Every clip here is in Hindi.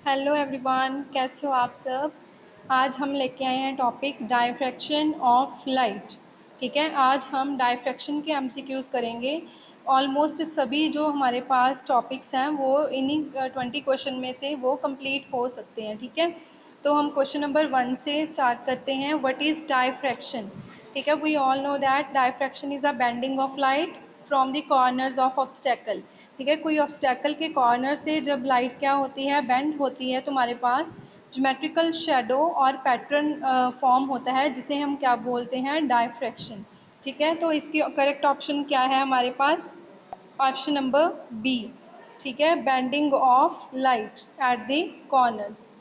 हेलो एवरीवन, कैसे हो आप सब। आज हम लेके आए हैं टॉपिक डायफ्रैक्शन ऑफ लाइट। ठीक है, आज हम डायफ्रैक्शन के एमसीक्यूज़ करेंगे। ऑलमोस्ट सभी जो हमारे पास टॉपिक्स हैं वो इन्हीं 20 क्वेश्चन में से वो कंप्लीट हो सकते हैं। ठीक है, तो हम क्वेश्चन नंबर 1 से स्टार्ट करते हैं। What is diffraction. ठीक है, we all know that diffraction is a bending of light from the corners of obstacle. ठीक है, कोई ऑब्स्टेकल के कॉर्नर से जब लाइट क्या होती है, बेंड होती है, तो हमारे पास ज्योमेट्रिकल शेडो और पैटर्न फॉर्म होता है, जिसे हम क्या बोलते हैं, डायफ्रैक्शन। ठीक है, तो इसकी करेक्ट ऑप्शन क्या है हमारे पास, ऑप्शन नंबर बी। ठीक है, bending of light at the corners.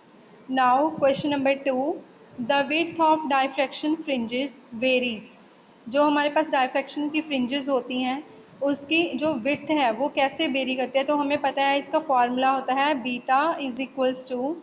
Now question number 2, the width of diffraction fringes varies. जो हमारे पास डायफ्रैक्शन की फ्रिंजेस होती हैं उसकी जो विड्थ है वो कैसे वेरी करते हैं, तो हमें पता है इसका फॉर्मूला होता है beta is equals to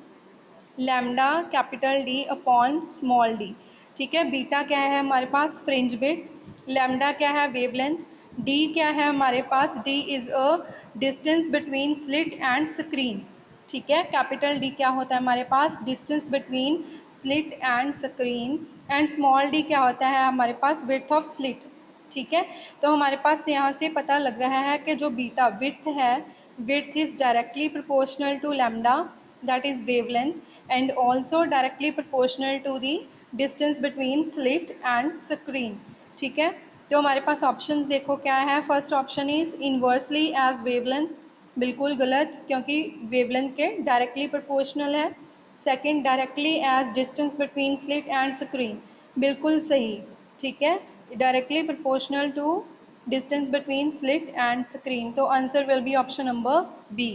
lambda capital D upon small d. ठीक है, बीटा क्या है हमारे पास, फ्रिंज विड्थ। लैम्डा क्या है, वेवलेंथ। डी क्या है हमारे पास, D is a distance between slit and screen. ठीक है, कैपिटल डी क्या होता है हमारे पास, distance between slit and screen. And small D क्या होता है हमारे पास, विड्थ ऑफ स्लिट। ठीक है, तो हमारे पास यहाँ से पता लग रहा है कि जो बीटा विड्थ है, width is directly proportional to lambda, that is wavelength, and also directly proportional to the distance between slit and screen। ठीक है, तो हमारे पास ऑप्शंस देखो क्या है। First option is inversely as wavelength, बिल्कुल गलत, क्योंकि वेवलेंथ के डायरेक्टली प्रोपोर्शनल है। Second, directly as distance between slit and screen, बिल्कुल सही। ठीक है, directly proportional to distance between slit and screen, तो answer will be option number B.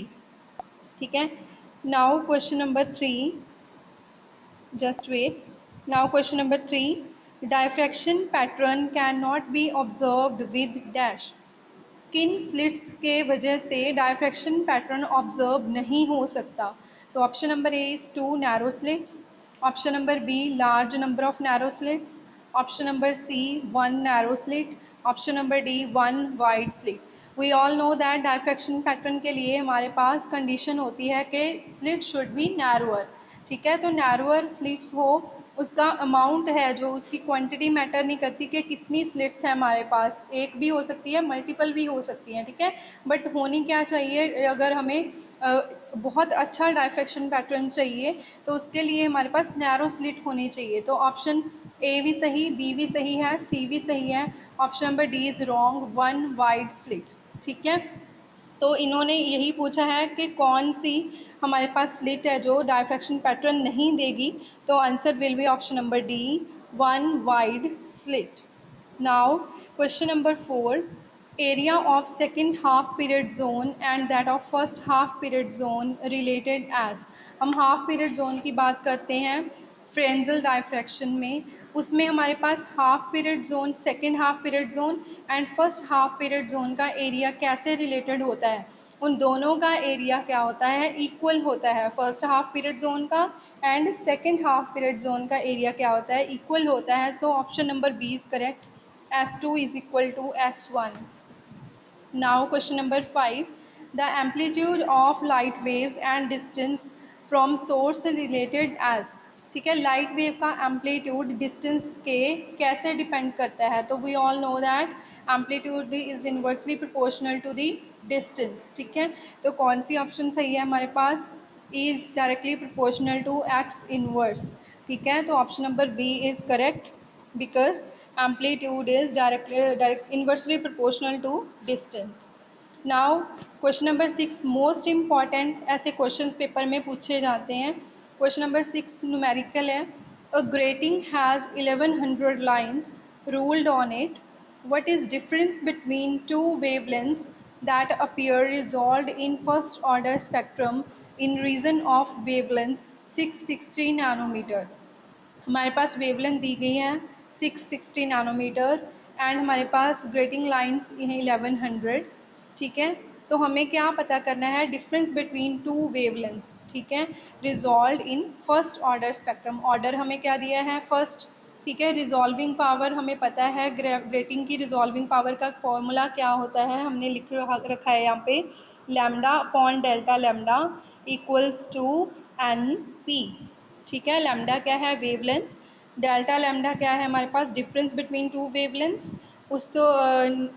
ठीक है, now question number 3, just wait। now question number 3, diffraction pattern cannot be observed with dash। किन स्लिट्स के वजह से डायफ्रैक्शन पैटर्न ऑब्जर्व नहीं हो सकता, तो option number A is 2 narrow slits, option number B large number of narrow slits, option number C 1 narrow slit, option number D 1 wide slit. We all know that diffraction pattern के लिए हमारे पास कंडीशन होती है कि स्लिट शुड बी नैरोअर। ठीक है, तो नैरोअर स्लिट्स हो, उसका अमाउंट है जो उसकी क्वांटिटी मैटर नहीं करती कि कितनी स्लिट्स हैं हमारे पास, एक भी हो सकती है, मल्टीपल भी हो सकती हैं। ठीक है, बट होनी क्या चाहिए, अगर हमें बहुत अच्छा डायफ्रैक्शन पैटर्न चाहिए तो उसके लिए हमारे पास नैरो स्लिट होनी चाहिए। तो ऑप्शन ए भी सही, बी भी सही है, सी भी सही है, option number D is wrong, 1 wide slit. ठीक है, तो इन्होंने यही पूछा है कि कौन सी हमारे पास स्लिट है जो डायफ्रैक्शन पैटर्न नहीं देगी, तो answer will be option number D, 1 wide slit. Now question number 4, area of second half period zone and that of first half period zone related as. हम हाफ पीरियड जोन की बात करते हैं फ्रेंजल डायफ्रैक्शन में, उसमें हमारे पास half period zone, second half period zone and first half period zone का एरिया कैसे रिलेटेड होता है, उन दोनों का एरिया क्या होता है, इक्वल होता है। फर्स्ट हाफ पीरियड जोन का and second half period zone का एरिया क्या होता है, इक्वल होता है। तो option number B is correct, S2 is equal to S1। Now question number 5, the amplitude of light waves and distance from source related as। ठीक है, लाइट वेव का एम्पलीट्यूड डिस्टेंस के कैसे डिपेंड करता है, तो we all know that amplitude is inversely proportional to the distance. ठीक है, तो कौन सी ऑप्शन सही है हमारे पास, is directly proportional to X inverse. ठीक है, तो option number B is correct, because amplitude is inversely proportional to distance। now question number 6, most important ऐसे questions पेपर में पूछे जाते हैं। question number 6 numerical है, a grating has 1100 lines ruled on it, what is difference between two wavelengths that appear resolved in first order spectrum in region of wavelength 660 nanometer। हमारे पास वेवलेंथ दी गई है 660 नैनोमीटर एंड हमारे पास ग्रेटिंग लाइंस हैं 1100। ठीक है, तो हमें क्या पता करना है, डिफरेंस बिटवीन टू वेवलेंथ्स। ठीक है, resolve in first order spectrum, order हमें क्या दिया है, फर्स्ट। ठीक है, रिजॉल्विंग पावर हमें पता है, ग्रेटिंग की रिजॉल्विंग पावर का फॉर्मूला क्या होता है, हमने लिख रखा है यहाँ पे, lambda upon delta lambda. Equals to N P. ठीक है, लैम्डा क्या है? वेवलेंथ। डेल्टा लैम्डा क्या है हमारे पास? Difference between two wavelengths. उस तो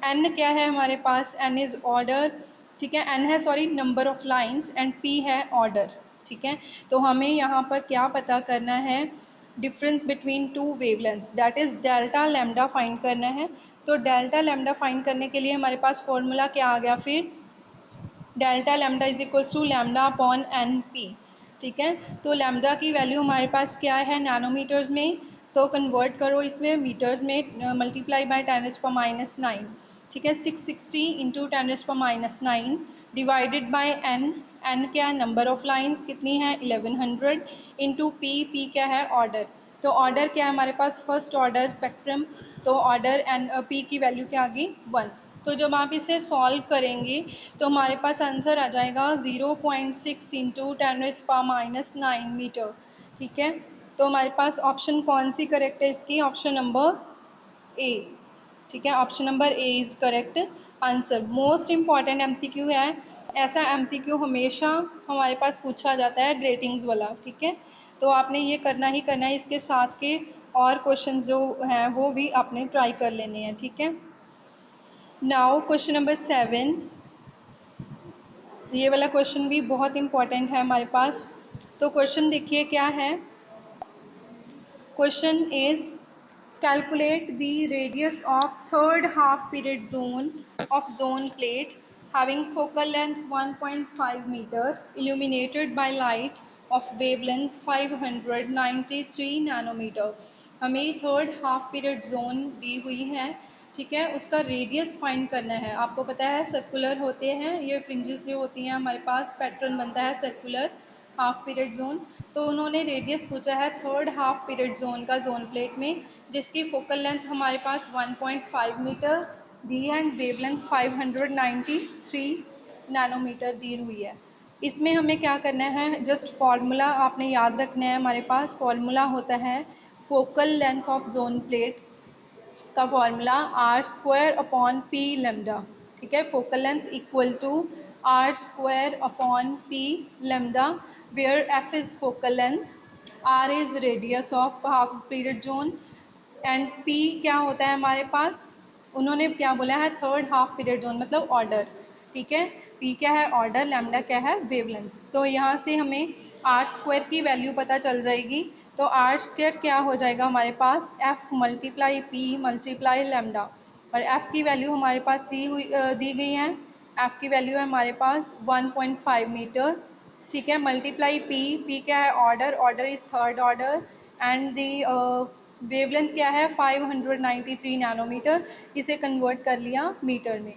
एन क्या है हमारे पास? N is order. ठीक है, एन है sorry number of lines and P है ऑर्डर। ठीक है, तो हमें यहाँ पर क्या पता करना है? Difference between two wavelengths, that is delta lambda find करना है। तो डेल्टा लैम्डा फाइंड करने के लिए हमारे पास फॉर्मूला क्या आ गया फिर? Delta lambda is equals to lambda upon N P. ठीक है, तो लैम्डा की वैल्यू हमारे पास क्या है नैनोमीटर्स में, तो कन्वर्ट करो इसमें मीटर्स में, मल्टीप्लाई बाय 10⁻⁹। ठीक है, 660 into 10⁻⁹ divided by N. N क्या है? नंबर ऑफ लाइंस कितनी है? 1100 इंटू पी। पी क्या है? ऑर्डर। तो ऑर्डर क्या है हमारे पास? First order spectrum. तो ऑर्डर एन पी की वैल्यू क्या आ गई? 1। तो जब आप इसे सॉल्व करेंगे तो हमारे पास आंसर आ जाएगा 0.6 इंटू 10⁻⁹ मीटर। ठीक है, तो हमारे पास ऑप्शन कौन सी करेक्ट है इसकी? ऑप्शन नंबर ए। ठीक है, option number A is correct answer. Most important MCQ है, ऐसा एमसीक्यू हमेशा हमारे पास पूछा जाता है ग्रेटिंग्स वाला। ठीक है, तो आपने ये करना ही करना है, इसके साथ के और क्वेश्चंस जो हैं वो भी आपने ट्राई कर लेने हैं। ठीक है, नाउ क्वेश्चन नंबर 7। ये वाला क्वेश्चन भी बहुत इंपॉर्टेंट है हमारे पास। तो क्वेश्चन देखिए क्या है। Question is calculate the radius of third half period zone of zone plate having focal length 1.5 meter illuminated by light of wavelength 593 nanometer। हमें थर्ड हाफ पीरियड जोन दी हुई है। ठीक है, उसका रेडियस फाइंड करना है। आपको पता है सर्कुलर होते हैं ये फ्रिंजेस जो होती हैं हमारे पास, पैटर्न बनता है सर्कुलर हाफ पीरियड जोन। तो उन्होंने रेडियस पूछा है थर्ड हाफ पीरियड जोन का जोन प्लेट में, जिसकी फोकल लेंथ हमारे पास 1.5 मीटर दी है एंड वेवलेंथ 593 नैनोमीटर दी हुई है। इसमें हमें क्या करना है? जस्ट फार्मूला आपने याद रखना है। हमारे पास फार्मूला होता है focal length of zone plate का formula R square upon P lambda. ठीक है, focal length equal to R square upon P lambda, where F is focal length, R is radius of half period zone and P क्या होता है हमारे पास? उन्होंने क्या बोला है? थर्ड हाफ पीरियड जोन मतलब ऑर्डर। ठीक है, पी क्या है? ऑर्डर। लैम्डा क्या है? वेवलेंथ। तो यहाँ से हमें आर स्क्वायर की वैल्यू पता चल जाएगी। तो आर स्क्वायर क्या हो जाएगा हमारे पास? F multiply P multiply lambda. और एफ की वैल्यू हमारे पास दी गई है। एफ की वैल्यू है हमारे पास 1.5 मीटर। ठीक है, मल्टीप्लाई पी। पी क्या है? Order. Order is third order and the wavelength क्या है? 593 नैनोमीटर। इसे कन्वर्ट कर लिया मीटर में।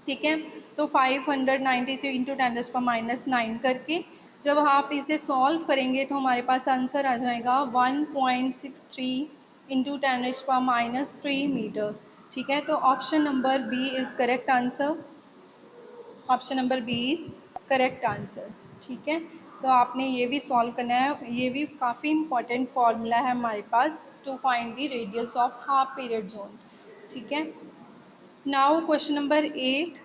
ठीक है, तो 593 इंटू 10⁻⁹ करके जब आप इसे सॉल्व करेंगे तो हमारे पास आंसर आ जाएगा 1.63 इंटू 10⁻³ मीटर। ठीक है, तो option number B is correct answer. Option number B is correct answer. ठीक है, तो आपने ये भी सॉल्व करना है। ये भी काफ़ी इंपॉर्टेंट फार्मूला है हमारे पास to find the radius of half period zone. ठीक है, now question number 8।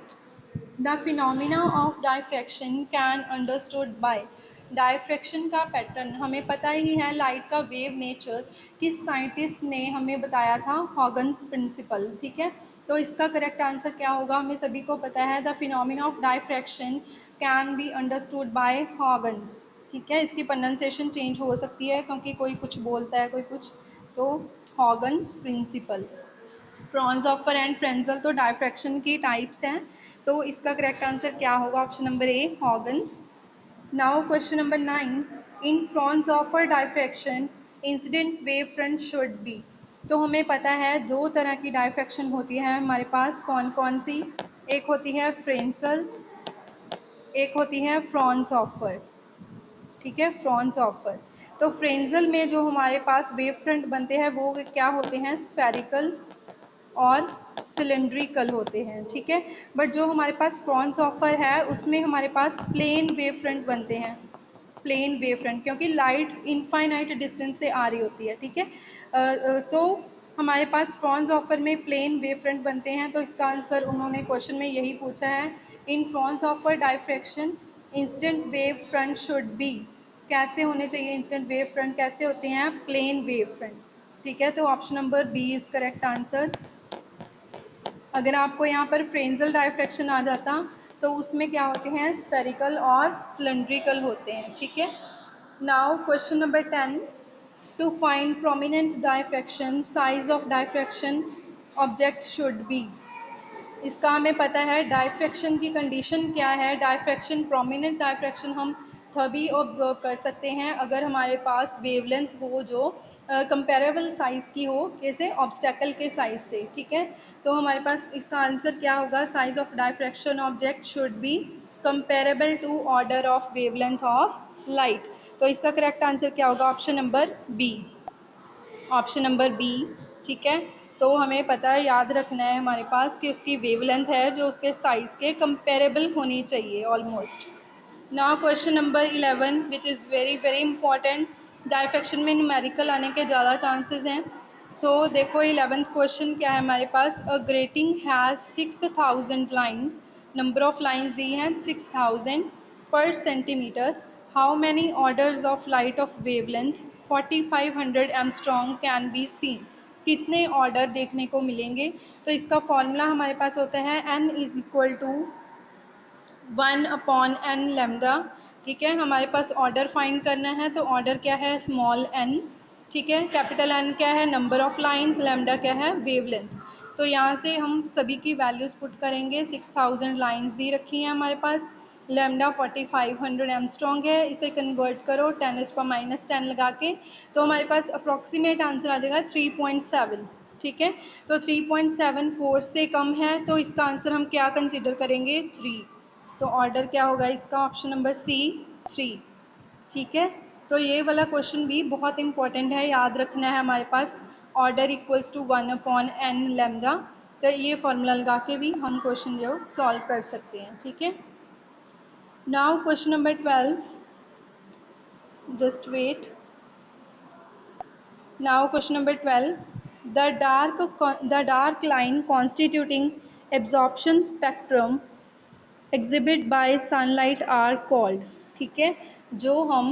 The phenomena of diffraction can understood by. Diffraction का पैटर्न हमें पता ही है, लाइट का वेव नेचर किस साइंटिस्ट ने हमें बताया था? हॉगन्स प्रिंसिपल। ठीक है, तो इसका करेक्ट आंसर क्या होगा? हमें सभी को पता है the phenomena of diffraction can be understood by Huygens. ठीक है, इसकी प्रोनाउंसिएशन चेंज हो सकती है क्योंकि कोई कुछ बोलता है कोई कुछ, तो Huygens principle. Fraunhofer and Fresnel तो डायफ्रैक्शन की टाइप्स हैं, तो इसका करेक्ट आंसर क्या होगा? Option number A Huygens. Now question number 9। In Fraunhofer diffraction incident wave front should be. तो हमें पता है दो तरह की डायफ्रैक्शन होती है हमारे पास, कौन कौन सी? एक होती है फ्रेंसल, एक होती है फ्रॉन्सहोफर। ठीक है, फ्रॉन्सहोफर। तो फ्रेंजल में जो हमारे पास वेव फ्रंट बनते हैं वो क्या होते हैं? स्फेरिकल और सिलेंड्रिकल होते हैं। ठीक है, बट जो हमारे पास फ्रॉन्सहोफर है उसमें हमारे पास प्लेन वेव फ्रंट बनते हैं। प्लेन वेव फ्रंट, क्योंकि लाइट इनफाइनाइट डिस्टेंस से आ रही होती है। ठीक है, तो हमारे पास फ्रॉन्सहोफर में प्लेन वेव फ्रंट बनते हैं। तो इसका आंसर उन्होंने क्वेश्चन में यही पूछा है। In Fraunhofer diffraction incident wave front should be, कैसे होने चाहिए इंसिडेंट वेव फ्रंट, कैसे होते हैं प्लेन वेव फ्रंट। ठीक है, तो option number B is correct answer. अगर आपको यहाँ पर फ्रेंजल डायफ्रैक्शन आ जाता तो उसमें क्या होते हैं, स्फेरिकल और सिलेंड्रिकल होते हैं। ठीक है, now question number 10, to find prominent diffraction size of diffraction object should be. इसका हमें पता है डायफ्रैक्शन की कंडीशन क्या है। डायफ्रैक्शन, प्रोमिनेंट डायफ्रैक्शन हम तभी ऑब्जर्व कर सकते हैं अगर हमारे पास वेवलेंथ हो जो कंपेरेबल साइज़ की हो, कैसे, ऑब्स्टेकल के साइज़ से। ठीक है, तो हमारे पास इसका आंसर क्या होगा, size of diffraction object should be comparable to order of wavelength of light. तो इसका करेक्ट आंसर क्या होगा, option number B, option number B. ठीक है, तो हमें पता है, याद रखना है हमारे पास कि उसकी वेवलेंथ है जो उसके साइज़ के कंपेरेबल होनी चाहिए almost. Now question number 11 which is very very important. Diffraction में न्यूमेरिकल आने के ज़्यादा चांसेस हैं। तो देखो 11th क्वेश्चन क्या है हमारे पास, a grating has 6000 lines, number of lines दी हैं 6000 per centimetre, how many orders of light of wavelength 4500 angstrom can be seen. कितने ऑर्डर देखने को मिलेंगे। तो इसका फॉर्मूला हमारे पास होता है n is equal to 1/n lambda. ठीक है, हमारे पास ऑर्डर फाइंड करना है, तो ऑर्डर क्या है, स्मॉल n। ठीक है, कैपिटल N क्या है, नंबर ऑफ लाइंस, लेमडा क्या है, वेवलेंथ। तो यहाँ से हम सभी की वैल्यूज़ पुट करेंगे। 6000 लाइंस दी रखी हैं हमारे पास, लेमडा 4500 एमस्ट्रॉन्ग है, इसे कन्वर्ट करो 10⁻⁻10 लगा के, तो हमारे पास अप्रॉक्सीमेट आंसर आ जाएगा 3.7। ठीक है, तो 3.74 से कम है, तो इसका आंसर हम क्या कंसिडर करेंगे, 3। तो ऑर्डर क्या होगा इसका, ऑप्शन नंबर सी, 3। ठीक है, तो ये वाला क्वेश्चन भी बहुत इंपॉर्टेंट है, याद रखना है हमारे पास, order equals to 1/n lambda. तो ये फॉर्मूला लगा के भी हम क्वेश्चन जो सॉल्व कर सकते हैं। ठीक है, now question number 12, just wait. Now question number 12, the dark line constituting absorption spectrum exhibit by sunlight are called. ठीक है, जो हम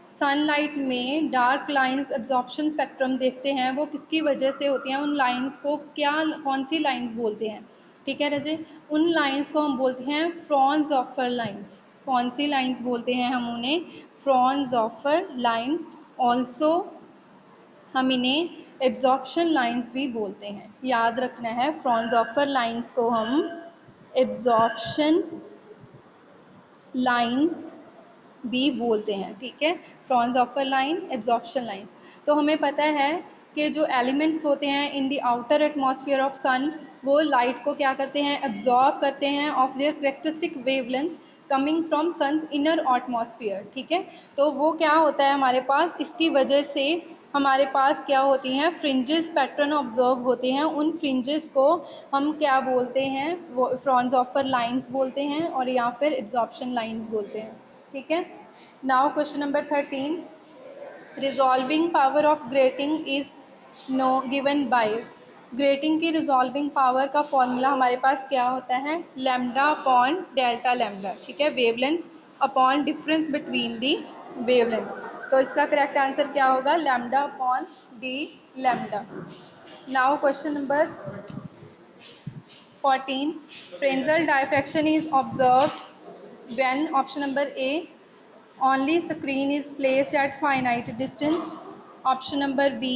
सनलाइट में डार्क लाइंस एब्जॉर्प्शन स्पेक्ट्रम देखते हैं वो किसकी वजह से होती हैं, उन लाइंस को क्या, कौन सी लाइंस बोलते हैं। ठीक है रजे, उन लाइंस को हम बोलते हैं फ्रॉन्ज़ऑफर लाइंस। कौन सी लाइंस बोलते हैं हम उन्हें, फ्रॉन्ज़ऑफर लाइंस। ऑल्सो हम इन्हें एब्जॉर्प्शन लाइंस भी बोलते हैं, याद रखना है, फ्रॉन्ज़ऑफर लाइंस को हम एब्जॉर्प्शन लाइंस भी बोलते हैं। ठीक है, फ्रॉन्ज़ऑफर लाइन, एब्जॉर्प्शन लाइंस। तो हमें पता है कि जो एलिमेंट्स होते हैं in the outer atmosphere of sun, वो लाइट को क्या करते हैं, एब्जॉर्ब करते हैं of their characteristic wavelength coming from sun's inner atmosphere. ठीक है, तो वो क्या होता है हमारे पास, इसकी वजह से हमारे पास क्या होती हैं, फ्रिंजेस पैटर्न ऑब्जर्व होते हैं। उन फ्रिंजेस को हम क्या बोलते हैं, फ्रॉन्ज़ऑफर लाइंस बोलते हैं, और या फिर एब्जॉर्प्शन लाइंस बोलते हैं। ठीक है, now question number 13, resolving power of grating is no given by. Grating की रिजॉल्विंग पावर का फॉर्मूला हमारे पास क्या होता है, लैम्डा अपॉन डेल्टा लैम्डा। ठीक है, wavelength upon difference between the wavelength. तो इसका करेक्ट आंसर क्या होगा, lambda upon D lambda. Now question number 14, phalangeal diffraction is observed when, option number A, only screen is placed at finite distance, option number B,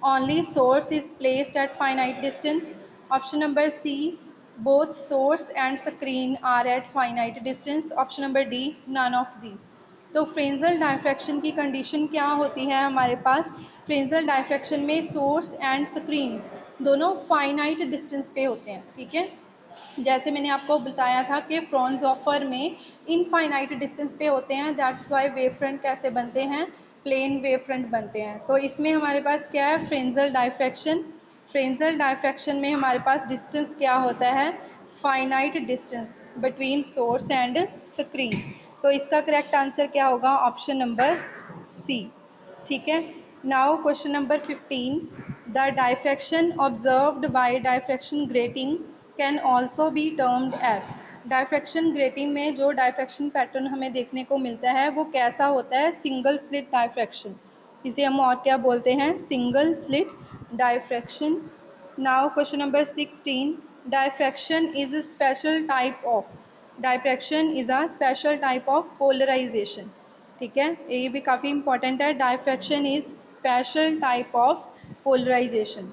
only source is placed at finite distance, option number C, both source and screen are at finite distance, option number D, none of these। तो फ्रेंजल डायफ्रैक्शन की कंडीशन क्या होती है हमारे पास, फ्रेंजल डायफ्रैक्शन में सोर्स एंड स्क्रीन दोनों फाइनाइट डिस्टेंस पे होते हैं। ठीक है, जैसे मैंने आपको बताया था कि फ्रॉन्ज़ऑफर में इनफाइनाइट डिस्टेंस पे होते हैं, दैट्स वाई वेव फ्रंट कैसे बनते हैं, प्लेन वेव फ्रंट बनते हैं। तो इसमें हमारे पास क्या है, फ्रेंजल डायफ्रैक्शन। फ्रेंजल डायफ्रैक्शन में हमारे पास डिस्टेंस क्या होता है, finite distance between source and screen. तो इसका करेक्ट आंसर क्या होगा, ऑप्शन नंबर सी। ठीक है, now question number 15, the diffraction observed by diffraction grating can also be termed as. Diffraction grating में जो डायफ्रैक्शन पैटर्न हमें देखने को मिलता है वो कैसा होता है? सिंगल स्लिट डायफ्रैक्शन, इसे हम और क्या बोलते हैं? Single slit diffraction. Now question number 16, diffraction is a special type of, diffraction is a special type of polarisation. ठीक है, ये भी काफ़ी इंपॉर्टेंट है, diffraction is special type of polarisation.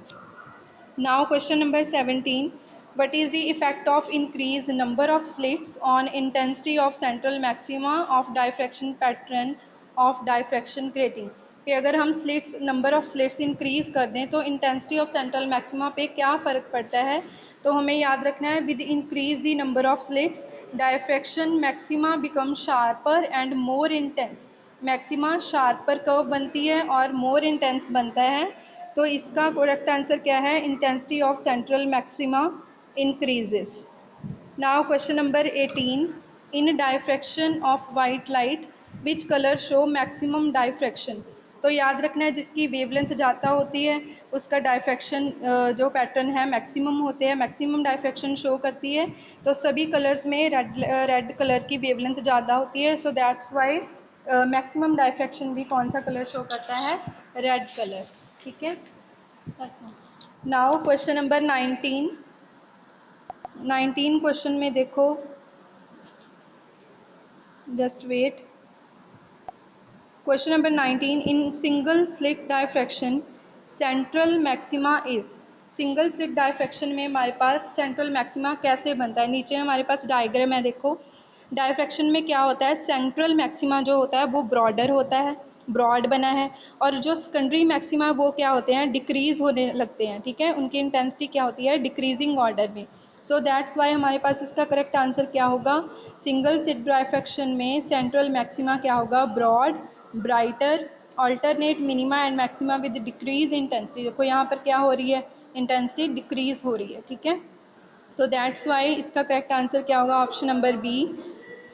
Now question number 17. What is the effect of increased number of slits on intensity of central maxima of diffraction pattern of diffraction grating? कि अगर हम slits number of slits increase कर दें तो इंटेंसिटी ऑफ सेंट्रल मैक्सिमा पे क्या फ़र्क पड़ता है? तो हमें याद रखना है, with increase the number of slits diffraction maxima become sharper and more intense. Maxima sharper curve बनती है और मोर इंटेंस बनता है। तो इसका करेक्ट आंसर क्या है? Intensity of central maxima increases. Now question number 18, in diffraction of white light which colour show maximum diffraction? तो याद रखना है, जिसकी वेवलेंथ ज़्यादा होती है उसका डायफ्रैक्शन जो पैटर्न है मैक्सिमम होते हैं, मैक्सिमम डायफ्रैक्शन शो करती है। तो सभी कलर्स में रेड कलर की वेवलेंथ ज़्यादा होती है, so that's why maximum diffraction भी कौन सा कलर शो करता है? Red colour. ठीक है, नाउ क्वेश्चन नंबर 19 क्वेश्चन में देखो, just wait. Question number 19, in single slit diffraction central maxima is. Single slit diffraction में हमारे पास सेंट्रल मैक्सिमा कैसे बनता है? नीचे हमारे पास डायग्राम है, देखो। डायफ्रैक्शन में क्या होता है? सेंट्रल मैक्सिमा जो होता है वो ब्रॉडर होता है, ब्रॉड बना है, और जो सेकेंडरी मैक्सिमा वो क्या होते हैं? डिक्रीज होने लगते हैं। ठीक है, उनकी इंटेंसिटी क्या होती है? डिक्रीजिंग ऑर्डर में। सो दैट्स वाई हमारे पास इसका करेक्ट आंसर क्या होगा? सिंगल स्लिट डायफ्रैक्शन में सेंट्रल मैक्सिमा क्या होगा? Broad, brighter, alternate minima and maxima with decrease intensity. देखो यहाँ पर क्या हो रही है? इंटेंसिटी डिक्रीज हो रही है। ठीक है, तो दैट्स वाई इसका करेक्ट आंसर क्या होगा? Option number B,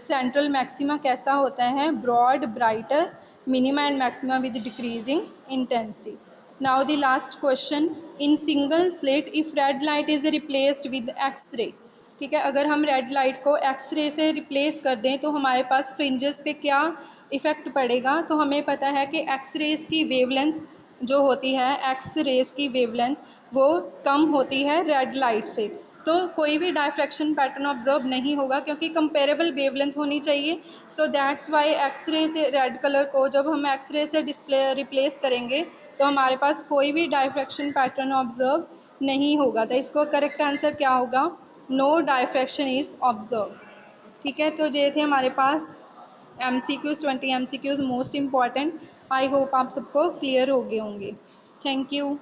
central maxima कैसा होता है? Broad, brighter, minima and maxima with decreasing intensity. Now the last question, in single slit if red light is replaced with X ray. ठीक है, अगर हम रेड लाइट को एक्स रे से रिप्लेस कर दें तो हमारे पास फ्रिंजेस पे क्या इफ़ेक्ट पड़ेगा? तो हमें पता है कि एक्स रेज की वेवलेंथ जो होती है, एक्स रेज की वेवलेंथ वो कम होती है रेड लाइट से। तो कोई भी डायफ्रैक्शन पैटर्न ऑब्जर्व नहीं होगा क्योंकि कंपेरेबल वेवलेंथ होनी चाहिए। सो दैट्स वाई एक्स रे से रेड कलर को जब हम एक्स रे से रिप्लेस करेंगे तो हमारे पास कोई भी डायफ्रैक्शन पैटर्न ऑब्जर्व नहीं होगा। तो इसको करेक्ट आंसर क्या होगा? No diffraction is observe. ठीक है, तो ये थे हमारे पास MCQs, 20 MCQs most important. I hope आप सबको क्लियर हो गए होंगे। Thank you.